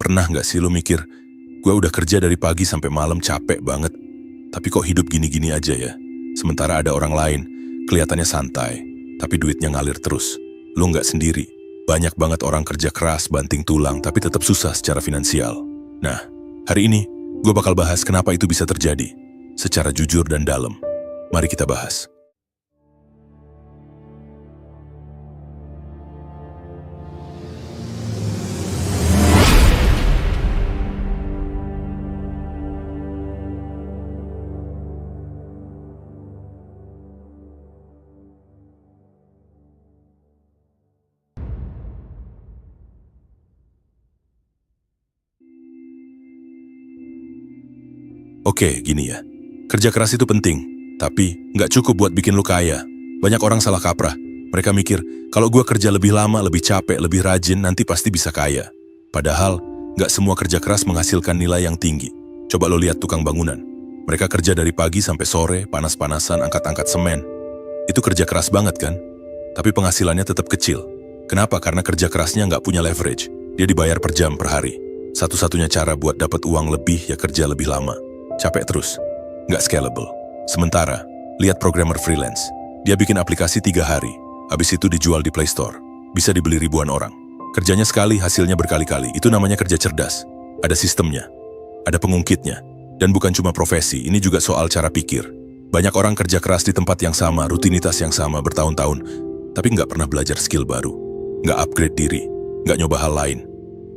Pernah nggak sih lu mikir, gue udah kerja dari pagi sampai malam capek banget, tapi kok hidup gini-gini aja ya? Sementara ada orang lain, kelihatannya santai, tapi duitnya ngalir terus. Lu nggak sendiri. Banyak banget orang kerja keras, banting tulang, tapi tetap susah secara finansial. Nah, hari ini, gue bakal bahas kenapa itu bisa terjadi, secara jujur dan dalam. Mari kita bahas. Oke, gini ya. Kerja keras itu penting, tapi nggak cukup buat bikin lu kaya. Banyak orang salah kaprah. Mereka mikir, kalau gua kerja lebih lama, lebih capek, lebih rajin, nanti pasti bisa kaya. Padahal, nggak semua kerja keras menghasilkan nilai yang tinggi. Coba lo lihat tukang bangunan. Mereka kerja dari pagi sampai sore, panas-panasan, angkat-angkat semen. Itu kerja keras banget kan? Tapi penghasilannya tetap kecil. Kenapa? Karena kerja kerasnya nggak punya leverage. Dia dibayar per jam, per hari. Satu-satunya cara buat dapat uang lebih ya kerja lebih lama. Capek terus, nggak scalable. Sementara, lihat programmer freelance. Dia bikin aplikasi 3 hari, habis itu dijual di Play Store. Bisa dibeli ribuan orang. Kerjanya sekali, hasilnya berkali-kali. Itu namanya kerja cerdas. Ada sistemnya, ada pengungkitnya. Dan bukan cuma profesi, ini juga soal cara pikir. Banyak orang kerja keras di tempat yang sama, rutinitas yang sama bertahun-tahun, tapi nggak pernah belajar skill baru. Nggak upgrade diri, nggak nyoba hal lain.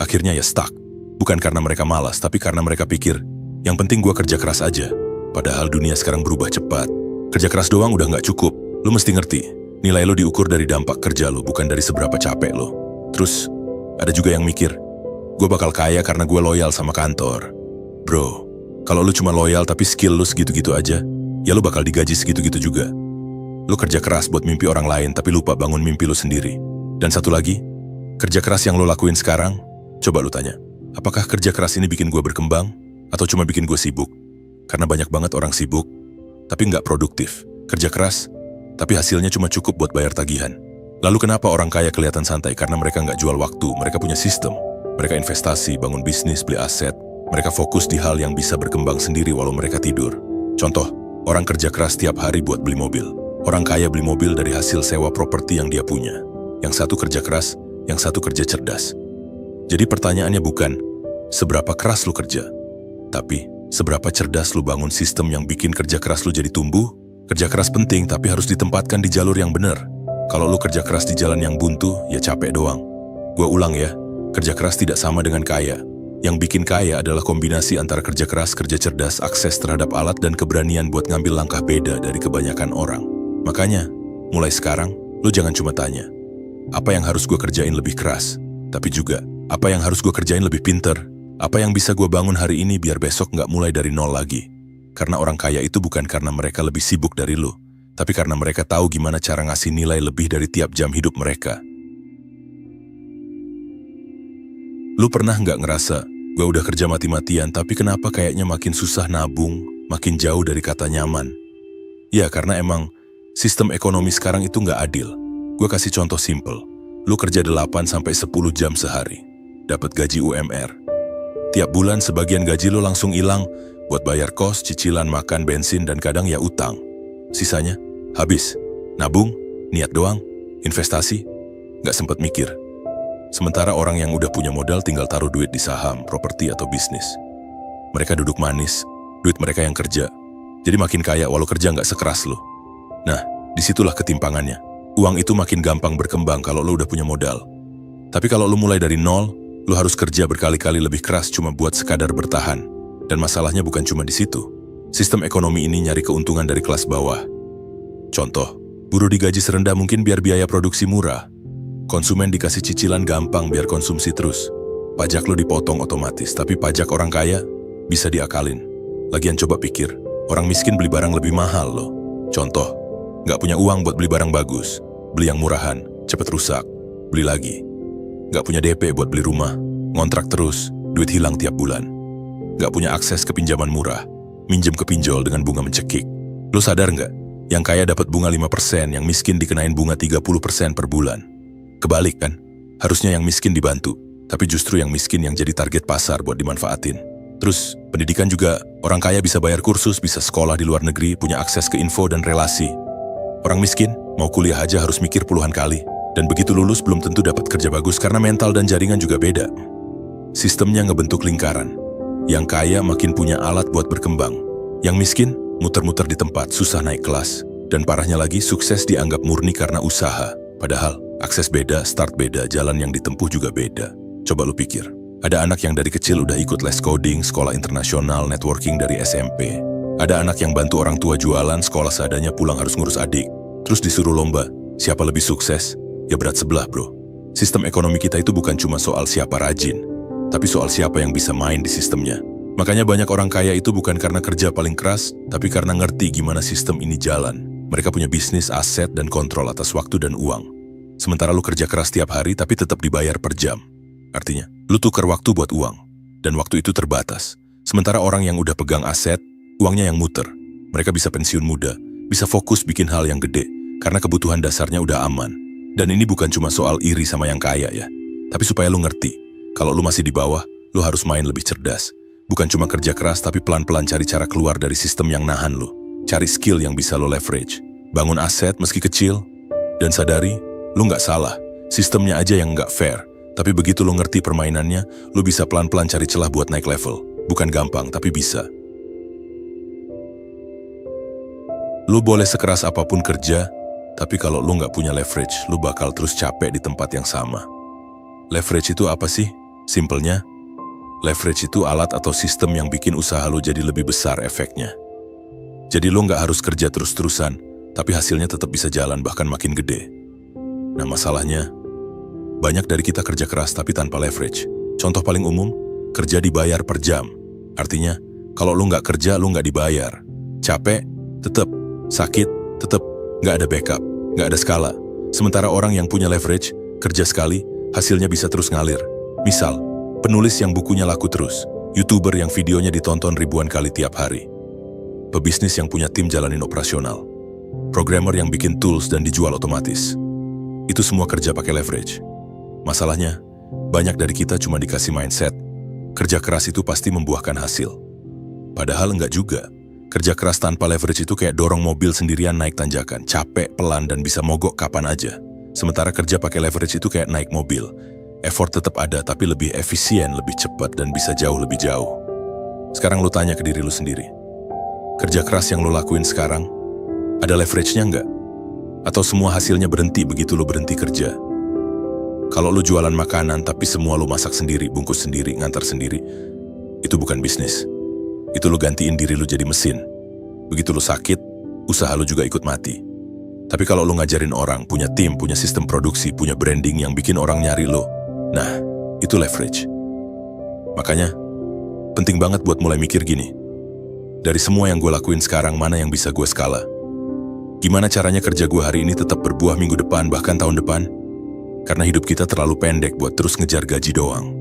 Akhirnya ya stuck. Bukan karena mereka malas, tapi karena mereka pikir, yang penting gue kerja keras aja. Padahal dunia sekarang berubah cepat. Kerja keras doang udah nggak cukup. Lu mesti ngerti, nilai lu diukur dari dampak kerja lu, bukan dari seberapa capek lu. Terus, ada juga yang mikir, gue bakal kaya karena gue loyal sama kantor. Bro, kalau lu cuma loyal tapi skill lu segitu-gitu aja, ya lu bakal digaji segitu-gitu juga. Lu kerja keras buat mimpi orang lain, tapi lupa bangun mimpi lu sendiri. Dan satu lagi, kerja keras yang lu lakuin sekarang, coba lu tanya, apakah kerja keras ini bikin gue berkembang? Atau cuma bikin gue sibuk? Karena banyak banget orang sibuk, tapi nggak produktif. Kerja keras, tapi hasilnya cuma cukup buat bayar tagihan. Lalu kenapa orang kaya kelihatan santai? Karena mereka nggak jual waktu, mereka punya sistem. Mereka investasi, bangun bisnis, beli aset. Mereka fokus di hal yang bisa berkembang sendiri walau mereka tidur. Contoh, orang kerja keras tiap hari buat beli mobil. Orang kaya beli mobil dari hasil sewa properti yang dia punya. Yang satu kerja keras, yang satu kerja cerdas. Jadi pertanyaannya bukan, seberapa keras lu kerja? Tapi, seberapa cerdas lu bangun sistem yang bikin kerja keras lu jadi tumbuh? Kerja keras penting, tapi harus ditempatkan di jalur yang benar. Kalau lu kerja keras di jalan yang buntu, ya capek doang. Gua ulang ya, kerja keras tidak sama dengan kaya. Yang bikin kaya adalah kombinasi antara kerja keras, kerja cerdas, akses terhadap alat, dan keberanian buat ngambil langkah beda dari kebanyakan orang. Makanya, mulai sekarang, lu jangan cuma tanya, apa yang harus gua kerjain lebih keras? Tapi juga, apa yang harus gua kerjain lebih pinter? Apa yang bisa gue bangun hari ini biar besok nggak mulai dari nol lagi? Karena orang kaya itu bukan karena mereka lebih sibuk dari lu, tapi karena mereka tahu gimana cara ngasih nilai lebih dari tiap jam hidup mereka. Lu pernah nggak ngerasa, gue udah kerja mati-matian, tapi kenapa kayaknya makin susah nabung, makin jauh dari kata nyaman? Ya, karena emang sistem ekonomi sekarang itu nggak adil. Gue kasih contoh simple. Lu kerja 8-10 jam sehari, dapat gaji UMR. Tiap bulan sebagian gaji lo langsung hilang buat bayar kos, cicilan, makan, bensin, dan kadang ya utang. Sisanya, habis. Nabung, niat doang, investasi, nggak sempet mikir. Sementara orang yang udah punya modal tinggal taruh duit di saham, properti, atau bisnis. Mereka duduk manis, duit mereka yang kerja. Jadi makin kaya walau kerja nggak sekeras lo. Nah, disitulah ketimpangannya. Uang itu makin gampang berkembang kalau lo udah punya modal. Tapi kalau lo mulai dari nol, lu harus kerja berkali-kali lebih keras cuma buat sekadar bertahan. Dan masalahnya bukan cuma di situ. Sistem ekonomi ini nyari keuntungan dari kelas bawah. Contoh, buruh digaji serendah mungkin biar biaya produksi murah. Konsumen dikasih cicilan gampang biar konsumsi terus. Pajak lu dipotong otomatis, tapi pajak orang kaya bisa diakalin. Lagian coba pikir, orang miskin beli barang lebih mahal loh. Contoh, nggak punya uang buat beli barang bagus. Beli yang murahan, cepet rusak, beli lagi. Nggak punya DP buat beli rumah, ngontrak terus, duit hilang tiap bulan. Nggak punya akses ke pinjaman murah, minjem ke pinjol dengan bunga mencekik. Lo sadar nggak? Yang kaya dapat bunga 5%, yang miskin dikenain bunga 30% per bulan. Kebalik kan? Harusnya yang miskin dibantu, Tapi justru yang miskin yang jadi target pasar buat dimanfaatin. Terus, pendidikan juga, orang kaya bisa bayar kursus, bisa sekolah di luar negeri, punya akses ke info dan relasi. Orang miskin, mau kuliah aja harus mikir puluhan kali. Dan begitu lulus belum tentu dapat kerja bagus karena mental dan jaringan juga beda. Sistemnya ngebentuk lingkaran. Yang kaya makin punya alat buat berkembang. Yang miskin, muter-muter di tempat, susah naik kelas. Dan parahnya lagi, sukses dianggap murni karena usaha. Padahal, akses beda, start beda, jalan yang ditempuh juga beda. Coba lu pikir, ada anak yang dari kecil udah ikut les coding, sekolah internasional, networking dari SMP. Ada anak yang bantu orang tua jualan, sekolah seadanya, pulang harus ngurus adik. Terus disuruh lomba, siapa lebih sukses? Ya berat sebelah, bro. Sistem ekonomi kita itu bukan cuma soal siapa rajin, tapi soal siapa yang bisa main di sistemnya. Makanya banyak orang kaya itu bukan karena kerja paling keras, tapi karena ngerti gimana sistem ini jalan. Mereka punya bisnis, aset, dan kontrol atas waktu dan uang. Sementara lu kerja keras tiap hari, tapi tetap dibayar per jam. Artinya, lu tukar waktu buat uang, dan waktu itu terbatas. Sementara orang yang udah pegang aset, uangnya yang muter. Mereka bisa pensiun muda, bisa fokus bikin hal yang gede, karena kebutuhan dasarnya udah aman. Dan ini bukan cuma soal iri sama yang kaya ya, tapi supaya lu ngerti, kalau lu masih di bawah, lu harus main lebih cerdas. Bukan cuma kerja keras, tapi pelan-pelan cari cara keluar dari sistem yang nahan lu. Cari skill yang bisa lu leverage. Bangun aset meski kecil, dan sadari, lu nggak salah. Sistemnya aja yang nggak fair. Tapi begitu lu ngerti permainannya, lu bisa pelan-pelan cari celah buat naik level. Bukan gampang, tapi bisa. Lu boleh sekeras apapun kerja, tapi kalau lu nggak punya leverage, lu bakal terus capek di tempat yang sama. Leverage itu apa sih? Simpelnya, leverage itu alat atau sistem yang bikin usaha lu jadi lebih besar efeknya. Jadi lu nggak harus kerja terus-terusan, tapi hasilnya tetap bisa jalan bahkan makin gede. Nah masalahnya, banyak dari kita kerja keras tapi tanpa leverage. Contoh paling umum, kerja dibayar per jam. Artinya, kalau lu nggak kerja, lu nggak dibayar. Capek, tetap. Sakit, tetap. Nggak ada backup, nggak ada skala. Sementara orang yang punya leverage, kerja sekali, hasilnya bisa terus ngalir. Misal, penulis yang bukunya laku terus, YouTuber yang videonya ditonton ribuan kali tiap hari, pebisnis yang punya tim jalanin operasional, programmer yang bikin tools dan dijual otomatis. Itu semua kerja pakai leverage. Masalahnya, banyak dari kita cuma dikasih mindset, kerja keras itu pasti membuahkan hasil. Padahal enggak juga. Kerja keras tanpa leverage itu kayak dorong mobil sendirian naik tanjakan, capek, pelan, dan bisa mogok kapan aja. Sementara kerja pakai leverage itu kayak naik mobil. Effort tetap ada, tapi lebih efisien, lebih cepat, dan bisa jauh lebih jauh. Sekarang lu tanya ke diri lu sendiri. Kerja keras yang lu lakuin sekarang, ada leverage-nya enggak? Atau semua hasilnya berhenti begitu lu berhenti kerja? Kalau lu jualan makanan tapi semua lu masak sendiri, bungkus sendiri, ngantar sendiri, itu bukan bisnis. Itu lu gantiin diri lu jadi mesin. Begitu lu sakit, usaha lu juga ikut mati. Tapi kalau lu ngajarin orang, punya tim, punya sistem produksi, punya branding yang bikin orang nyari lu, nah, itu leverage. Makanya, penting banget buat mulai mikir gini. Dari semua yang gue lakuin sekarang, mana yang bisa gue skala? Gimana caranya kerja gue hari ini tetap berbuah minggu depan, bahkan tahun depan? Karena hidup kita terlalu pendek buat terus ngejar gaji doang.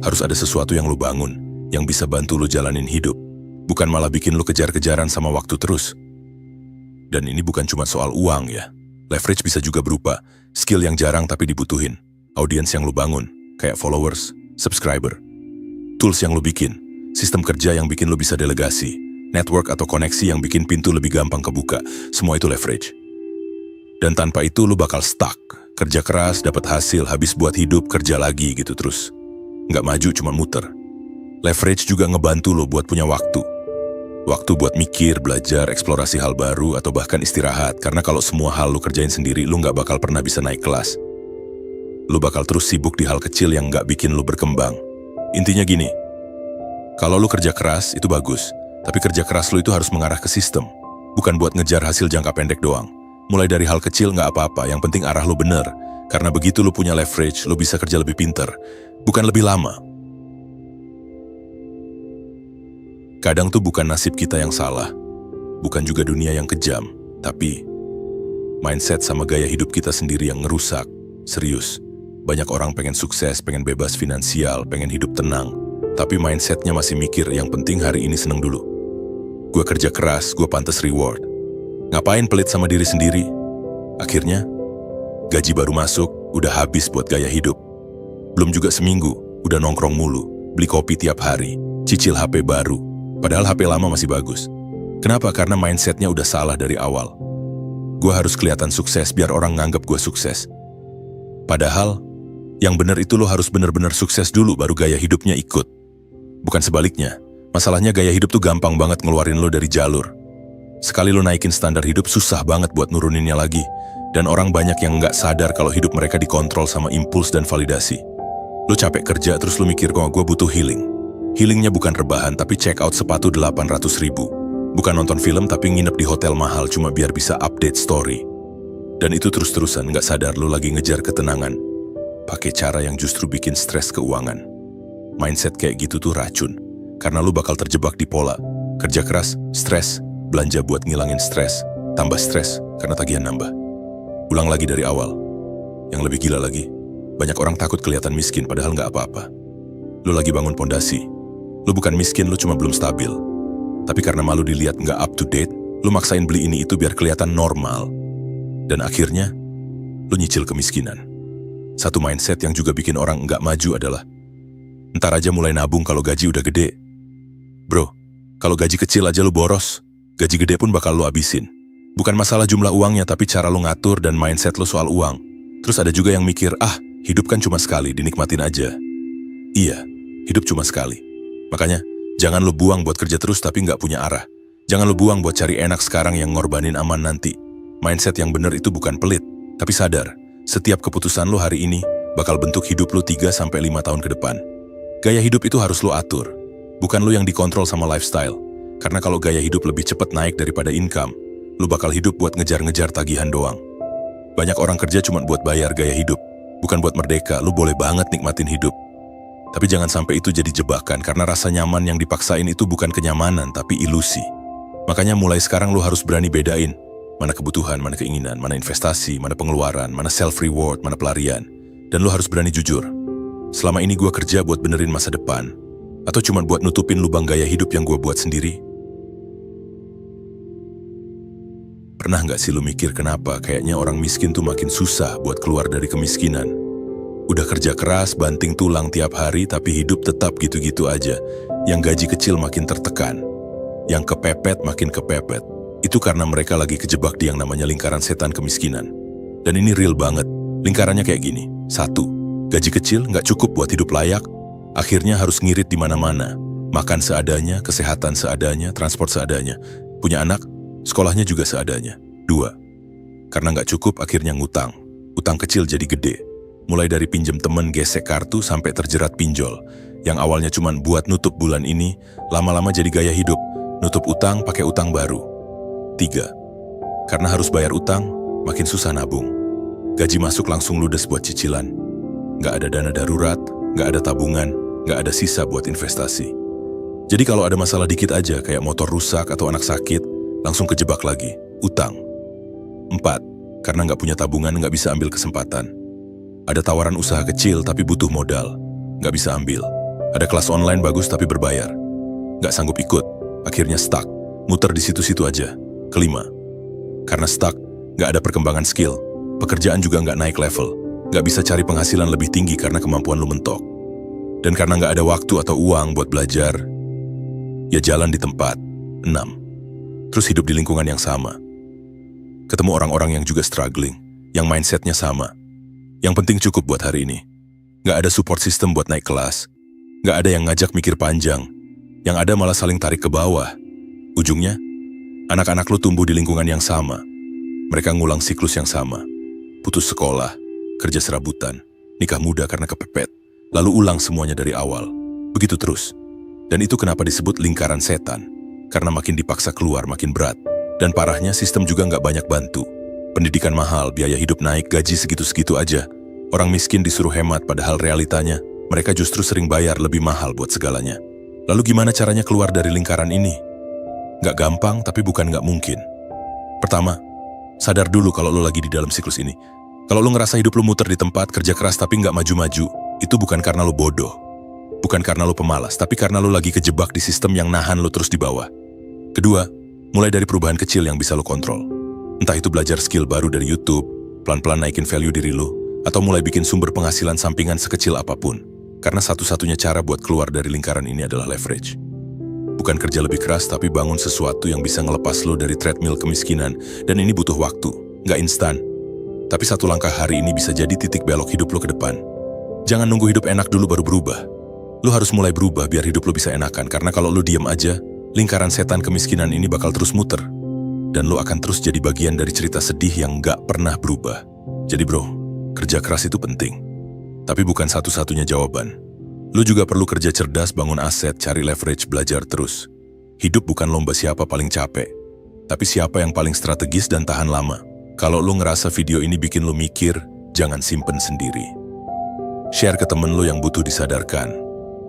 Harus ada sesuatu yang lu bangun, yang bisa bantu lu jalanin hidup. Bukan malah bikin lu kejar-kejaran sama waktu terus. Dan ini bukan cuma soal uang ya. Leverage bisa juga berupa skill yang jarang tapi dibutuhin. Audiens yang lu bangun, kayak followers, subscriber. Tools yang lu bikin, sistem kerja yang bikin lu bisa delegasi, network atau koneksi yang bikin pintu lebih gampang kebuka. Semua itu leverage. Dan tanpa itu lu bakal stuck. Kerja keras, dapat hasil, habis buat hidup, kerja lagi gitu terus. Nggak maju, cuma muter. Leverage juga ngebantu lo buat punya waktu. Waktu buat mikir, belajar, eksplorasi hal baru, atau bahkan istirahat. Karena kalau semua hal lo kerjain sendiri, lo nggak bakal pernah bisa naik kelas. Lo bakal terus sibuk di hal kecil yang nggak bikin lo berkembang. Intinya gini, kalau lo kerja keras, itu bagus. Tapi kerja keras lo itu harus mengarah ke sistem. Bukan buat ngejar hasil jangka pendek doang. Mulai dari hal kecil nggak apa-apa, yang penting arah lo bener. Karena begitu lo punya leverage, lo bisa kerja lebih pinter. Bukan lebih lama. Kadang tuh bukan nasib kita yang salah, bukan juga dunia yang kejam, tapi mindset sama gaya hidup kita sendiri yang ngerusak. Serius, banyak orang pengen sukses, pengen bebas finansial, pengen hidup tenang, tapi mindsetnya masih mikir yang penting hari ini seneng dulu. Gue kerja keras, gue pantas reward. Ngapain pelit sama diri sendiri? Akhirnya, gaji baru masuk, udah habis buat gaya hidup. Belum juga seminggu, Udah nongkrong mulu, beli kopi tiap hari, cicil HP baru. Padahal HP lama masih bagus. Kenapa? Karena mindsetnya udah salah dari awal. Gue harus kelihatan sukses biar orang nganggap gue sukses. Padahal, yang bener itu lo harus bener-bener sukses dulu baru gaya hidupnya ikut. Bukan sebaliknya. Masalahnya gaya hidup tuh gampang banget ngeluarin lo dari jalur. Sekali lo naikin standar hidup, susah banget buat nuruninnya lagi. Dan orang banyak yang nggak sadar kalau hidup mereka dikontrol sama impuls dan validasi. Lo capek kerja terus lo mikir, kok gue butuh healing. Healingnya bukan rebahan tapi check out sepatu 800.000. Bukan nonton film tapi nginep di hotel mahal cuma biar bisa update story. Dan itu terus-terusan nggak sadar lo lagi ngejar ketenangan. Pakai cara yang justru bikin stres keuangan. Mindset kayak gitu tuh racun. Karena lo bakal terjebak di pola. Kerja keras, stres, belanja buat ngilangin stres, tambah stres karena tagihan nambah. Ulang lagi dari awal. Yang lebih gila lagi, banyak orang takut kelihatan miskin padahal nggak apa-apa. Lo lagi bangun pondasi. Lo bukan miskin, lo cuma belum stabil. Tapi karena malu dilihat nggak up to date, lo maksain beli ini itu biar kelihatan normal. Dan akhirnya, lo nyicil kemiskinan. Satu mindset yang juga bikin orang nggak maju adalah, ntar aja mulai nabung kalau gaji udah gede. Bro, kalau gaji kecil aja lo boros, gaji gede pun bakal lo abisin. Bukan masalah jumlah uangnya, tapi cara lo ngatur dan mindset lo soal uang. Terus ada juga yang mikir, hidup kan cuma sekali, dinikmatin aja. Iya, hidup cuma sekali. Makanya, jangan lo buang buat kerja terus tapi nggak punya arah. Jangan lo buang buat cari enak sekarang yang ngorbanin aman nanti. Mindset yang bener itu bukan pelit, tapi sadar, setiap keputusan lo hari ini bakal bentuk hidup lo 3-5 tahun ke depan. Gaya hidup itu harus lo atur, bukan lo yang dikontrol sama lifestyle. Karena kalau gaya hidup lebih cepat naik daripada income, lo bakal hidup buat ngejar-ngejar tagihan doang. Banyak orang kerja cuma buat bayar gaya hidup, bukan buat merdeka. Lo boleh banget nikmatin hidup. Tapi jangan sampai itu jadi jebakan, karena rasa nyaman yang dipaksain itu bukan kenyamanan, tapi ilusi. Makanya mulai sekarang lo harus berani bedain, mana kebutuhan, mana keinginan, mana investasi, mana pengeluaran, mana self-reward, mana pelarian. Dan lo harus berani jujur. Selama ini gue kerja buat benerin masa depan, atau cuma buat nutupin lubang gaya hidup yang gue buat sendiri? Pernah nggak sih lo mikir kenapa kayaknya orang miskin tuh makin susah buat keluar dari kemiskinan? Udah kerja keras, banting tulang tiap hari, tapi hidup tetap gitu-gitu aja. Yang gaji kecil makin tertekan. Yang kepepet makin kepepet. Itu karena mereka lagi kejebak di yang namanya lingkaran setan kemiskinan. Dan ini real banget. Lingkarannya kayak gini. 1. Gaji kecil nggak cukup buat hidup layak. Akhirnya harus ngirit di mana-mana. Makan seadanya, kesehatan seadanya, transport seadanya. Punya anak, sekolahnya juga seadanya. 2. Karena nggak cukup, akhirnya ngutang. Utang kecil jadi gede. Mulai dari pinjem temen, gesek kartu, sampai terjerat pinjol. Yang awalnya cuma buat nutup bulan ini, lama-lama jadi gaya hidup. Nutup utang, pakai utang baru. 3. Karena harus bayar utang, makin susah nabung. Gaji masuk langsung ludes buat cicilan. Nggak ada dana darurat, nggak ada tabungan, nggak ada sisa buat investasi. Jadi kalau ada masalah dikit aja, kayak motor rusak atau anak sakit, langsung kejebak lagi, utang. 4. Karena nggak punya tabungan, nggak bisa ambil kesempatan. Ada tawaran usaha kecil tapi butuh modal, nggak bisa ambil. Ada kelas online bagus tapi berbayar, nggak sanggup ikut, akhirnya stuck, muter di situ-situ aja. 5. Karena stuck, nggak ada perkembangan skill, pekerjaan juga nggak naik level, nggak bisa cari penghasilan lebih tinggi karena kemampuan lu mentok. Dan karena nggak ada waktu atau uang buat belajar, ya jalan di tempat. 6. Terus hidup di lingkungan yang sama. Ketemu orang-orang yang juga struggling, yang mindsetnya sama. Yang penting cukup buat hari ini. Nggak ada support system buat naik kelas. Nggak ada yang ngajak mikir panjang. Yang ada malah saling tarik ke bawah. Ujungnya, anak-anak lu tumbuh di lingkungan yang sama. Mereka ngulang siklus yang sama. Putus sekolah, kerja serabutan, nikah muda karena kepepet. Lalu ulang semuanya dari awal. Begitu terus. Dan itu kenapa disebut lingkaran setan. Karena makin dipaksa keluar makin berat. Dan parahnya sistem juga nggak banyak bantu. Pendidikan mahal, biaya hidup naik, gaji segitu-segitu aja. Orang miskin disuruh hemat, padahal realitanya mereka justru sering bayar lebih mahal buat segalanya. Lalu gimana caranya keluar dari lingkaran ini? Nggak gampang, tapi bukan nggak mungkin. Pertama, sadar dulu kalau lo lagi di dalam siklus ini. Kalau lo ngerasa hidup lo muter di tempat, kerja keras tapi nggak maju-maju, itu bukan karena lo bodoh. Bukan karena lo pemalas, tapi karena lo lagi kejebak di sistem yang nahan lo terus di bawah. Kedua, mulai dari perubahan kecil yang bisa lo kontrol. Entah itu belajar skill baru dari YouTube, pelan-pelan naikin value diri lo, atau mulai bikin sumber penghasilan sampingan sekecil apapun. Karena satu-satunya cara buat keluar dari lingkaran ini adalah leverage. Bukan kerja lebih keras, tapi bangun sesuatu yang bisa ngelepas lo dari treadmill kemiskinan. Dan ini butuh waktu, nggak instan. Tapi satu langkah hari ini bisa jadi titik belok hidup lo ke depan. Jangan nunggu hidup enak dulu baru berubah. Lo harus mulai berubah biar hidup lo bisa enakan. Karena kalau lo diem aja, lingkaran setan kemiskinan ini bakal terus muter. Dan lo akan terus jadi bagian dari cerita sedih yang nggak pernah berubah. Jadi bro, kerja keras itu penting. Tapi bukan satu-satunya jawaban. Lu juga perlu kerja cerdas, bangun aset, cari leverage, belajar terus. Hidup bukan lomba siapa paling capek, tapi siapa yang paling strategis dan tahan lama. Kalau lu ngerasa video ini bikin lu mikir, jangan simpen sendiri. Share ke temen lu yang butuh disadarkan.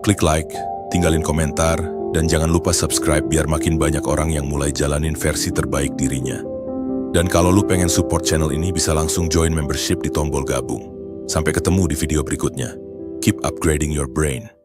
Klik like, tinggalin komentar, dan jangan lupa subscribe biar makin banyak orang yang mulai jalanin versi terbaik dirinya. Dan kalau lu pengen support channel ini, bisa langsung join membership di tombol gabung. Sampai ketemu di video berikutnya. Keep upgrading your brain.